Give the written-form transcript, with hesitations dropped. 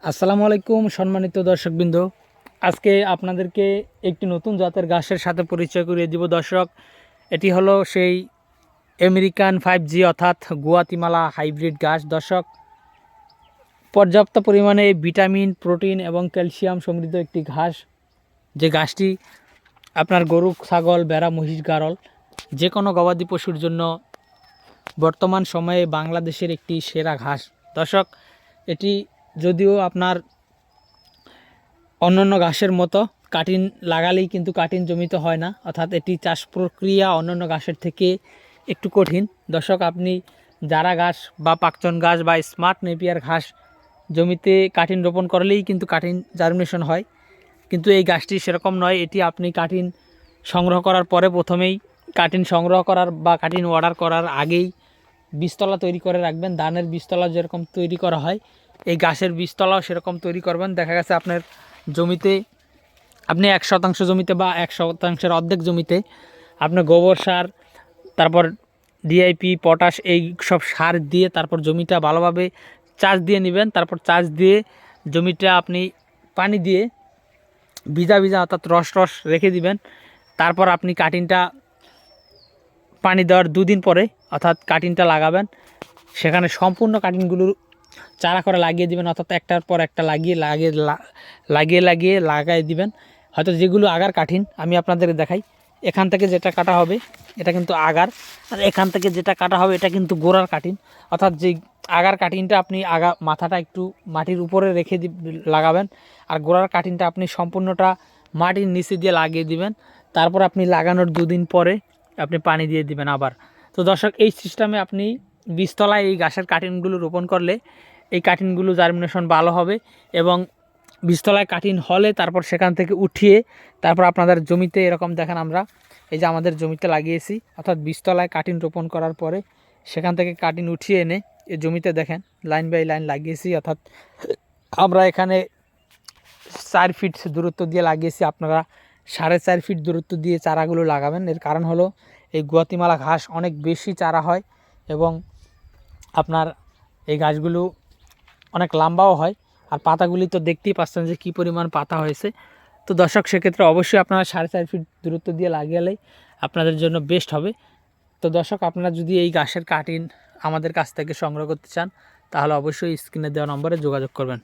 আসসালামু আলাইকুম সম্মানিত দর্শকবৃন্দ। আজকে আপনাদেরকে একটি নতুন জাতের ঘাসের সাথে পরিচয় করিয়ে দিব দর্শক। এটি হলো সেই আমেরিকান 5G অর্থাৎ গুয়াতিমালা হাইব্রিড ঘাস। দর্শক, পর্যাপ্ত পরিমাণে ভিটামিন, প্রোটিন এবং ক্যালসিয়াম সমৃদ্ধ একটি ঘাস, যে ঘাসটি আপনার গরু, ছাগল, ভেড়া, মহিষ, গারল যে কোনো গবাদি পশুর জন্য বর্তমান সময়ে বাংলাদেশের একটি সেরা ঘাস। দর্শক, এটি যদিও আপনার অন্যান্য ঘাসের মতো কাটিং লাগালেই কিন্তু কাটিং জমিতে হয় না, অর্থাৎ এটি চাষ প্রক্রিয়া অন্যান্য ঘাসের থেকে একটু কঠিন। দর্শক, আপনি জারা ঘাস বা পাকচন ঘাস বা স্মার্ট নেপিয়ার ঘাস জমিতে কাটিং রোপণ করলেই কিন্তু কাটিং জার্মিনেশন হয়, কিন্তু এই গাছটি সেরকম নয়। এটি আপনি কাটিং সংগ্রহ করার পরে প্রথমেই কাটিং সংগ্রহ করার বা কাটিং অর্ডার করার আগেই বীজতলা তৈরি করে রাখবেন। ধানের বীজতলা যেরকম তৈরি করা হয়, এই গাছের বীজতলাও সেরকম তৈরি করবেন। দেখা গেছে আপনার জমিতে, আপনি 1% জমিতে বা 1%-এর অর্ধেক জমিতে আপনার গোবর সার, তারপর ডিআইপি, পটাশ, এই সব সার দিয়ে তারপর জমিটা ভালোভাবে চাষ দিয়ে নেবেন। তারপর চাষ দিয়ে জমিটা আপনি পানি দিয়ে ভিজা ভিজা অর্থাৎ রস রস রেখে দিবেন। তারপর আপনি কাটিংটা পানি দেওয়ার 2 দিন পরে অর্থাৎ কাটিংটা লাগাবেন। সেখানে সম্পূর্ণ কাটিংগুলো চারা করে লাগিয়ে দিবেন, অর্থাৎ একটার পর একটা লাগিয়ে দিবেন। হয়তো যেগুলো আগার কাঠিন আমি আপনাদের দেখাই। এখান থেকে যেটা কাটা হবে এটা কিন্তু আগার, আর এখান থেকে যেটা কাটা হবে এটা কিন্তু গোড়ার কাঠিন। অর্থাৎ যে আগার কাটিংটা আপনি মাথাটা একটু মাটির উপরে রেখে লাগাবেন, আর গোড়ার কাটিংটা আপনি সম্পূর্ণটা মাটির নিচে দিয়ে লাগিয়ে দিবেন। তারপর আপনি লাগানোর 2 দিন পরে আপনি পানি দিয়ে দিবেন আবার। তো দর্শক, এই সিস্টেমে আপনি বীজতলায় এই ঘাসের কাটিংগুলো রোপণ করলে এই কাটিংগুলো জার্মিনেশন ভালো হবে, এবং বীজতলায় কাটিং হলে তারপর সেখান থেকে উঠিয়ে তারপর আপনাদের জমিতে এরকম দেখেন, আমরা এই যে আমাদের জমিতে লাগিয়েছি, অর্থাৎ বীজতলায় কাটিং রোপণ করার পরে সেখান থেকে কাটিং উঠিয়ে এনে এই জমিতে দেখেন লাইন বাই লাইন লাগিয়েছি। অর্থাৎ আমরা এখানে 4 ফিট দূরত্ব দিয়ে লাগিয়েছি, আপনারা 4.5 ফিট দূরত্ব দিয়ে চারাগুলো লাগাবেন। এর কারণ হলো এই গুয়াতিমালা ঘাস অনেক বেশি চারা হয় এবং আপনার এই গাছগুলো অনেক লম্বাও হয়, আর পাতাগুলি তো দেখতেই পাচ্ছেন যে কী পরিমাণ পাতা হয়েছে। তো দর্শক, সেক্ষেত্রে অবশ্যই আপনারা 4.5 ফিট দূরত্ব দিয়ে লাগিয়ে আপনাদের জন্য বেস্ট হবে। তো দর্শক, আপনারা যদি এই ঘাসের কাটিং আমাদের কাছ থেকে সংগ্রহ করতে চান তাহলে অবশ্যই স্ক্রিনে দেওয়া নম্বরে যোগাযোগ করবেন।